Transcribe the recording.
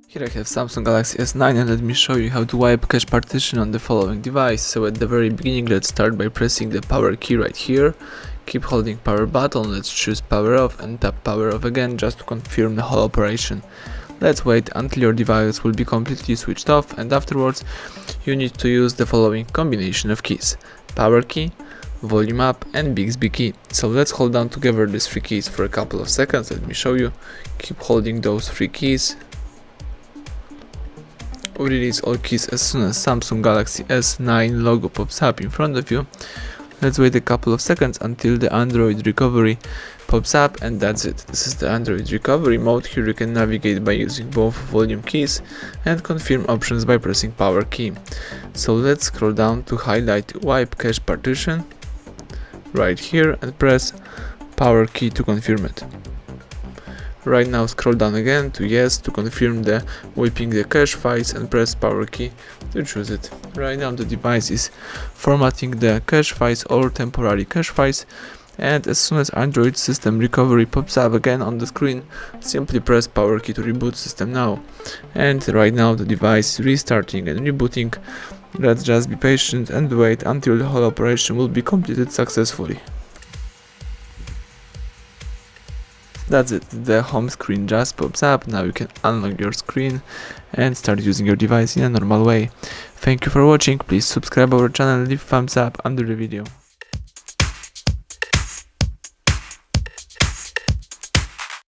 Here I have Samsung Galaxy S9 and let me show you how to wipe cache partition on the following device. So at the very beginning, let's start by pressing the power key right here. Keep holding power button, let's choose power off and tap power off again just to confirm the whole operation. Let's wait until your device will be completely switched off, and afterwards you need to use the following combination of keys: power key, volume up and Bixby key. So let's hold down together these three keys for a couple of seconds. Let me show you. Keep holding those three keys. Release all keys as soon as Samsung Galaxy S9 logo pops up in front of you. Let's wait a couple of seconds until the Android recovery pops up, and that's it. This is the Android recovery mode. Here you can navigate by using both volume keys and confirm options by pressing power key. So let's scroll down to highlight wipe cache partition right here and press power key to confirm it. Right now scroll down again to yes to confirm the wiping the cache files and press power key to choose it. Right now the device is formatting the cache files or temporary cache files, and as soon as Android system recovery pops up again on the screen, simply press power key to reboot system now. And right now the device is restarting and rebooting. Let's just be patient and wait until the whole operation will be completed successfully. That's it, the home screen just pops up. Now you can unlock your screen and start using your device in a normal way. Thank you for watching, please subscribe our channel and leave thumbs up under the video.